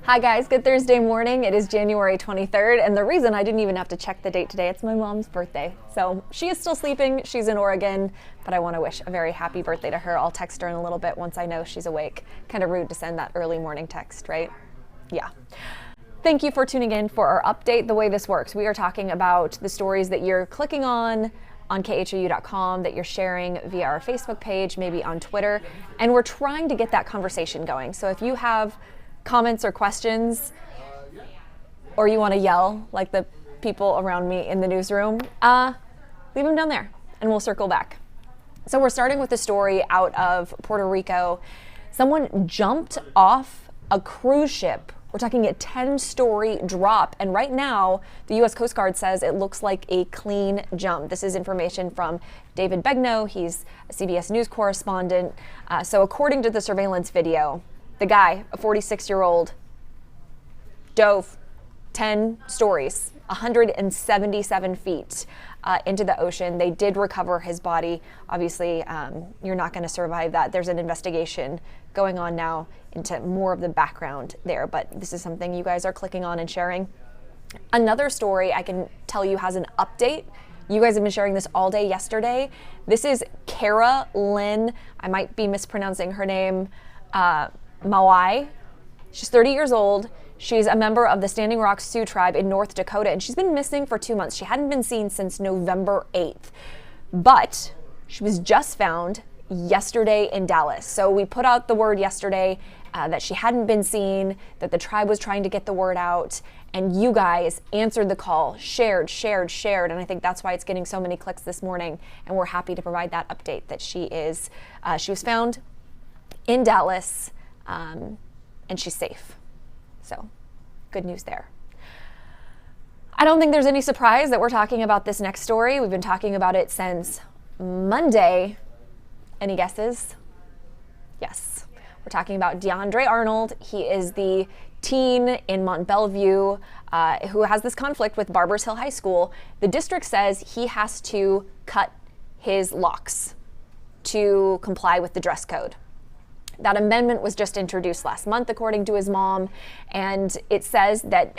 Hi guys, good Thursday morning. It is January 23rd, and the reason I didn't even have to check the date today, it's my mom's birthday. So she is still sleeping, she's in Oregon, but I want to wish a very happy birthday to her. I'll text her in a little bit once I know she's awake. Kind of rude to send that early morning text, right? Yeah. Thank you for tuning in for our update. The way this works, we are talking about the stories that you're clicking on khou.com, that you're sharing via our Facebook page, maybe on Twitter, and we're trying to get that conversation going. So if you have comments or questions, or you want to yell like the people around me in the newsroom, leave them down there and we'll circle back. So we're starting with a story out of Puerto Rico. Someone jumped off a cruise ship. We're talking a 10-story drop, and right now the U.S. Coast Guard says it looks like a clean jump. This is information from David Begnaud. He's a CBS News correspondent. So according to the surveillance video, the guy, a 46-year-old, dove 10 stories, 177 feet into the ocean. They did recover his body. Obviously, you're not going to survive that. There's an investigation going on now into more of the background there, but this is something you guys are clicking on and sharing. Another story I can tell you has an update. You guys have been sharing this all day yesterday. This is Kara Lynn. I might be mispronouncing her name. Mawai. She's 30 years old. She's a member of the Standing Rock Sioux tribe in North Dakota, and she's been missing for 2 months. She hadn't been seen since November 8th, but she was just found yesterday in Dallas. So we put out the word yesterday that she hadn't been seen, that the tribe was trying to get the word out, and you guys answered the call, shared, and I think that's why it's getting so many clicks this morning, and we're happy to provide that update that she was found in Dallas, and she's safe. So good news there. I don't think there's any surprise that we're talking about this next story. We've been talking about it since Monday. Any guesses? Yes. We're talking about DeAndre Arnold. He is the teen in Mont Belvieu who has this conflict with Barbers Hill High School. The district says he has to cut his locks to comply with the dress code. That amendment was just introduced last month, according to his mom, and it says that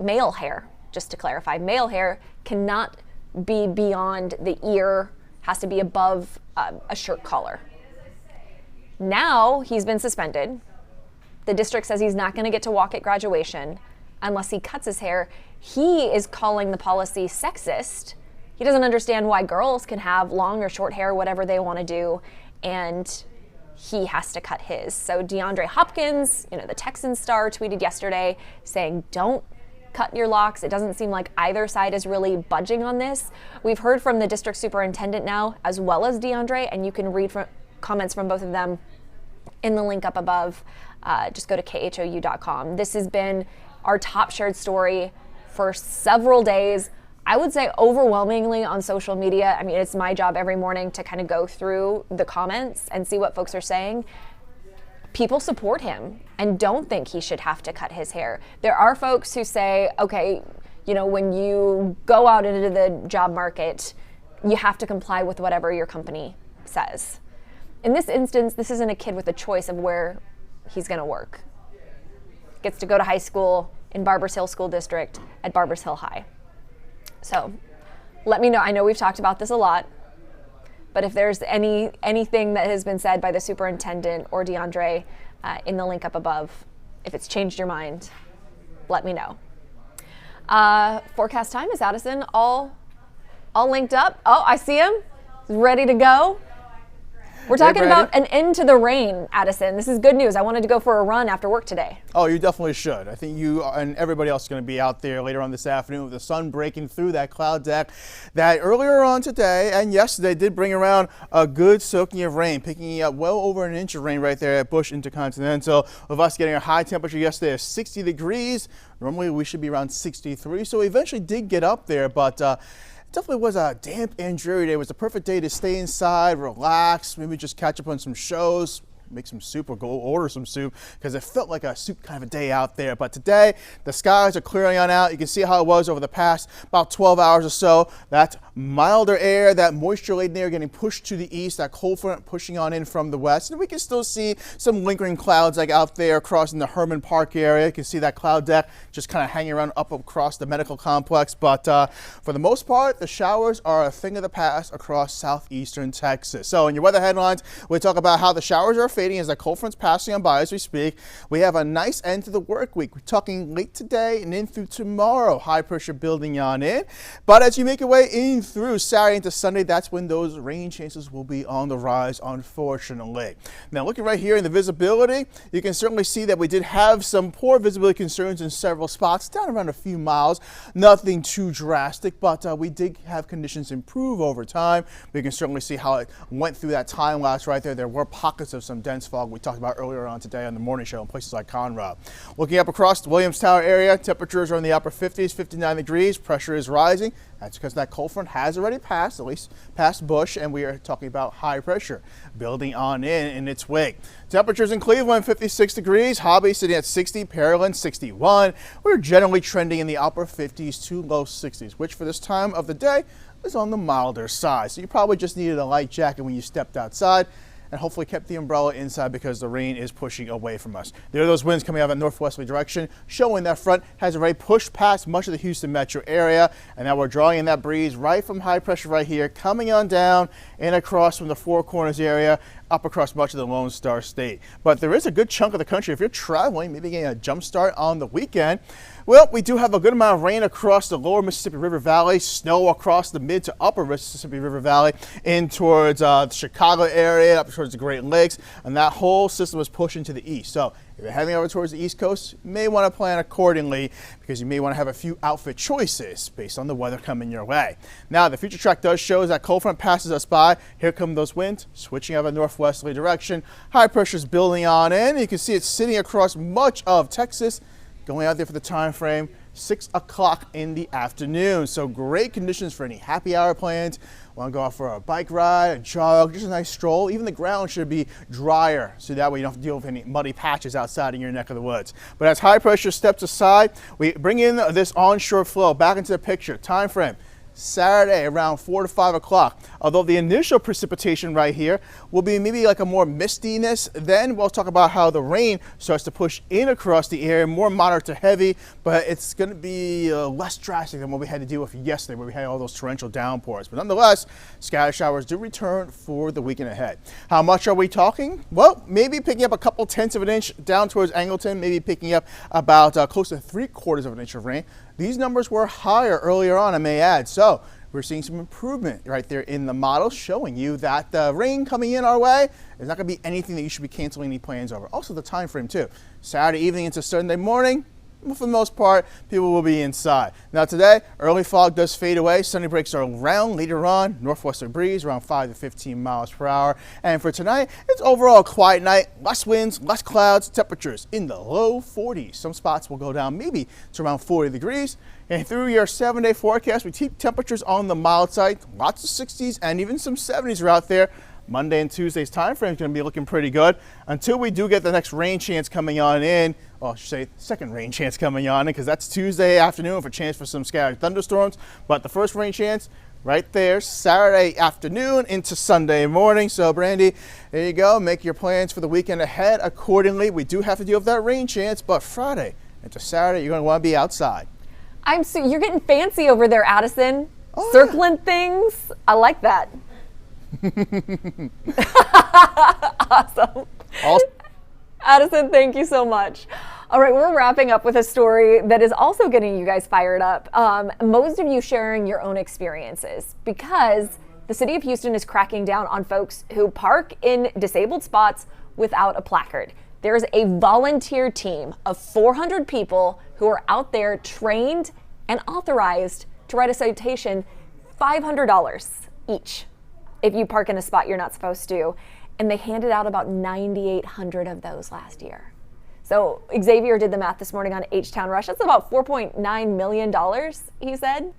male hair, just to clarify, male hair cannot be beyond the ear, has to be above a shirt collar. Now he's been suspended. The district says he's not going to get to walk at graduation unless he cuts his hair. He is calling the policy sexist. He doesn't understand why girls can have long or short hair, whatever they want to do, and he has to cut his. So DeAndre Hopkins, the Texans star, tweeted yesterday saying, don't cut your locks. It doesn't seem like either side is really budging on this. We've heard from the district superintendent now, as well as DeAndre, and you can read from comments from both of them in the link up above. Just go to khou.com. This has been our top shared story for several days. I would say overwhelmingly on social media. I mean, it's my job every morning to kind of go through the comments and see what folks are saying. People support him and don't think he should have to cut his hair. There are folks who say, okay, when you go out into the job market, you have to comply with whatever your company says. In this instance, this isn't a kid with a choice of where he's going to work. Gets to go to high school in Barbers Hill School District at Barbers Hill High. So let me know. I know we've talked about this a lot, but if there's anything that has been said by the superintendent or DeAndre in the link up above, if it's changed your mind, let me know. Forecast time is Addison all linked up. Oh, I see him. He's ready to go. We're talking about an end to the rain, Addison. This is good news. I wanted to go for a run after work today. Oh, you definitely should. I think you and everybody else is going to be out there later on this afternoon with the sun breaking through that cloud deck that earlier on today and yesterday did bring around a good soaking of rain, picking up well over an inch of rain right there at Bush Intercontinental. Of us getting a high temperature yesterday of 60 degrees. Normally we should be around 63, so we eventually did get up there, but definitely was a damp and dreary day. It was the perfect day to stay inside, relax, maybe just catch up on some shows, make some soup or go order some soup because it felt like a soup kind of a day out there. But today, the skies are clearing on out. You can see how it was over the past about 12 hours or so. That milder air, that moisture-laden air getting pushed to the east, that cold front pushing on in from the west. And we can still see some lingering clouds like out there across in the Herman Park area. You can see that cloud deck just kind of hanging around up across the medical complex. But for the most part, the showers are a thing of the past across southeastern Texas. So in your weather headlines, we talk about how the showers are fading as the cold front's passing on by as we speak. We have a nice end to the work week. We're talking late today and in through tomorrow. High pressure building on in. But as you make your way in through Saturday into Sunday, that's when those rain chances will be on the rise, unfortunately. Now looking right here in the visibility, you can certainly see that we did have some poor visibility concerns in several spots, down around a few miles. Nothing too drastic, but we did have conditions improve over time. We can certainly see how it went through that time lapse right there. There were pockets of some dense fog we talked about earlier on today on the morning show in places like Conroe. Looking up across the Williams Tower area, temperatures are in the upper 50s, 59 degrees. Pressure is rising. That's because that cold front has already passed, at least past Bush, and we are talking about high pressure building on in its wake. Temperatures in Cleveland, 56 degrees. Hobby sitting at 60, Pearland 61. We're generally trending in the upper 50s to low 60s, which for this time of the day is on the milder side. So you probably just needed a light jacket when you stepped outside, and hopefully kept the umbrella inside because the rain is pushing away from us. There are those winds coming out of a northwesterly direction, showing that front has already pushed past much of the Houston metro area, and now we're drawing in that breeze right from high pressure right here, coming on down and across from the Four Corners area, up across much of the Lone Star State. But there is a good chunk of the country, if you're traveling, maybe getting a jump start on the weekend, well, we do have a good amount of rain across the lower Mississippi River Valley, snow across the mid to upper Mississippi River Valley, in towards the Chicago area, up towards the Great Lakes, and that whole system is pushing to the east. So if you're heading over towards the East Coast, you may want to plan accordingly because you may want to have a few outfit choices based on the weather coming your way. Now, the future track does show as that cold front passes us by. Here come those winds switching out of a northwesterly direction. High pressure is building on in. You can see it sitting across much of Texas, going out there for the time frame 6 o'clock in the afternoon. So great conditions for any happy hour plans. Want to go out for a bike ride, a jog, just a nice stroll. Even the ground should be drier, so that way you don't have to deal with any muddy patches outside in your neck of the woods. But as high pressure steps aside, we bring in this onshore flow back into the picture. Time frame Saturday around 4 to 5 o'clock. Although the initial precipitation right here will be maybe like a more mistiness, then we'll talk about how the rain starts to push in across the area, more moderate to heavy, but it's going to be less drastic than what we had to deal with yesterday where we had all those torrential downpours. But nonetheless, scattered showers do return for the weekend ahead. How much are we talking? Well, maybe picking up a couple tenths of an inch down towards Angleton, maybe picking up about close to 3/4 of an inch of rain. These numbers were higher earlier on, I may add. So we're seeing some improvement right there in the model, showing you that the rain coming in our way is not going to be anything that you should be canceling any plans over. Also the time frame too. Saturday evening into Sunday morning, for the most part, people will be inside. Now today, early fog does fade away. Sunny breaks are around later on. Northwestern breeze around 5 to 15 miles per hour. And for tonight, it's overall a quiet night. Less winds, less clouds, temperatures in the low 40s. Some spots will go down maybe to around 40 degrees. And through your 7-day forecast, we keep temperatures on the mild side. Lots of 60s and even some 70s are out there. Monday and Tuesday's time frame is going to be looking pretty good until we do get the next rain chance coming on in. Well, I should say second rain chance coming on in because that's Tuesday afternoon for a chance for some scattered thunderstorms. But the first rain chance right there, Saturday afternoon into Sunday morning. So, Brandy, there you go. Make your plans for the weekend ahead accordingly. We do have to deal with that rain chance, but Friday into Saturday, you're going to want to be outside. You're getting fancy over there, Addison. Oh, circling things. I like that. Awesome. Addison, thank you so much. All right, we're wrapping up with a story that is also getting you guys fired up. Most of you sharing your own experiences because the city of Houston is cracking down on folks who park in disabled spots without a placard. There's a volunteer team of 400 people who are out there trained and authorized to write a citation, $500 each if you park in a spot you're not supposed to. And they handed out about 9,800 of those last year. So Xavier did the math this morning on H-Town Rush. That's about $4.9 million, he said.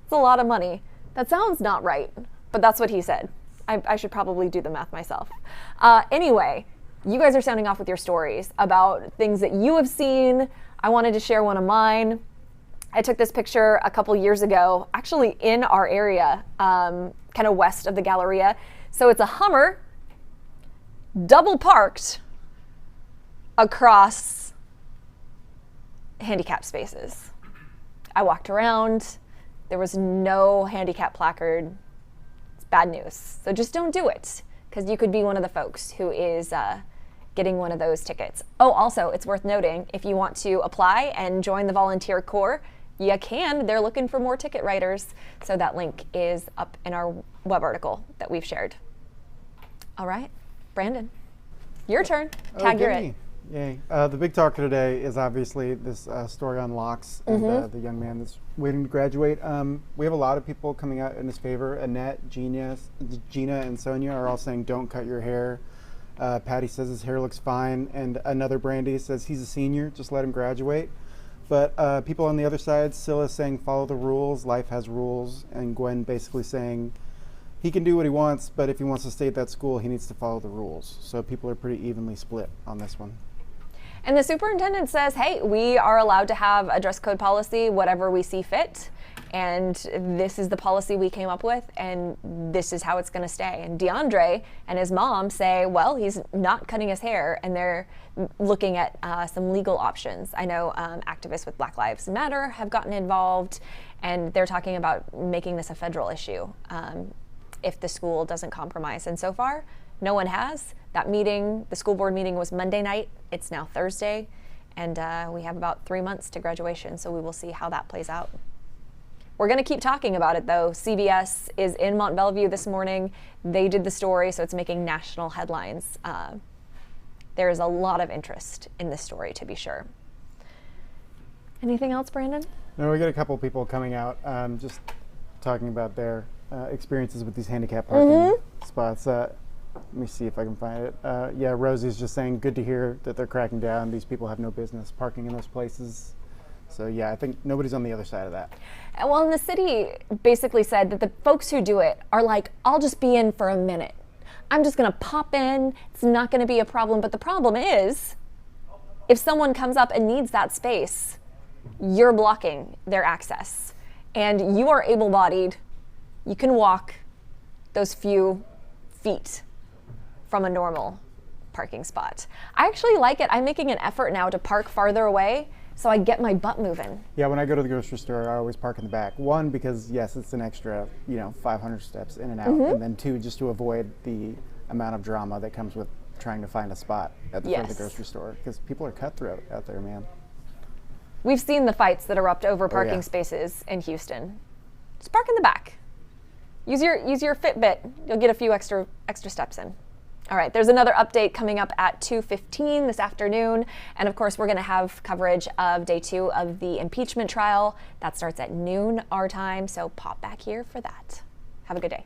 It's a lot of money. That sounds not right, but that's what he said. I should probably do the math myself. Anyway, you guys are sounding off with your stories about things that you have seen. I wanted to share one of mine. I took this picture a couple years ago, actually in our area, kind of west of the Galleria. So it's a Hummer, double parked across handicap spaces. I walked around. There was no handicap placard. It's bad news. So just don't do it, because you could be one of the folks who is getting one of those tickets. Oh, also, it's worth noting, if you want to apply and join the volunteer corps, you can. They're looking for more ticket writers. So that link is up in our web article that we've shared. All right, Brandon, your turn. Tag you're it. Yay. The big talker today is obviously this story on locks and the young man that's waiting to graduate. We have a lot of people coming out in his favor. Annette, Gina, and Sonia are all saying don't cut your hair. Patty says his hair looks fine, and another Brandy says he's a senior, just let him graduate. But people on the other side, Scylla saying follow the rules, life has rules, and Gwen basically saying he can do what he wants, but if he wants to stay at that school, he needs to follow the rules. So people are pretty evenly split on this one. And the superintendent says, hey, we are allowed to have a dress code policy, whatever we see fit. And this is the policy we came up with, and this is how it's going to stay. And DeAndre and his mom say, well, he's not cutting his hair, and they're looking at some legal options. I know activists with Black Lives Matter have gotten involved, and they're talking about making this a federal issue if the school doesn't compromise. And so far, no one has. That meeting, the school board meeting, was Monday night. It's now Thursday, and we have about 3 months to graduation, so we will see how that plays out. We're going to keep talking about it, though. CBS is in Mont Belvieu this morning. They did the story, so it's making national headlines. There is a lot of interest in this story, to be sure. Anything else, Brandon? No, we got a couple people coming out just talking about their experiences with these handicap parking spots. Let me see if I can find it. Yeah, Rosie's just saying, good to hear that they're cracking down. These people have no business parking in those places. So yeah, I think nobody's on the other side of that. Well, and the city basically said that the folks who do it are like, I'll just be in for a minute. I'm just going to pop in. It's not going to be a problem. But the problem is, if someone comes up and needs that space, you're blocking their access. And you are able-bodied. You can walk those few feet from a normal parking spot. I actually like it. I'm making an effort now to park farther away so I get my butt moving. Yeah, when I go to the grocery store, I always park in the back. One, because yes, it's an extra, 500 steps in and out. And then two, just to avoid the amount of drama that comes with trying to find a spot at the front of the grocery store, because people are cutthroat out there, man. We've seen the fights that erupt over parking spaces in Houston. Just park in the back. Use your Fitbit. You'll get a few extra steps in. All right, there's another update coming up at 2:15 this afternoon. And of course, we're going to have coverage of day 2 of the impeachment trial. That starts at noon our time, so pop back here for that. Have a good day.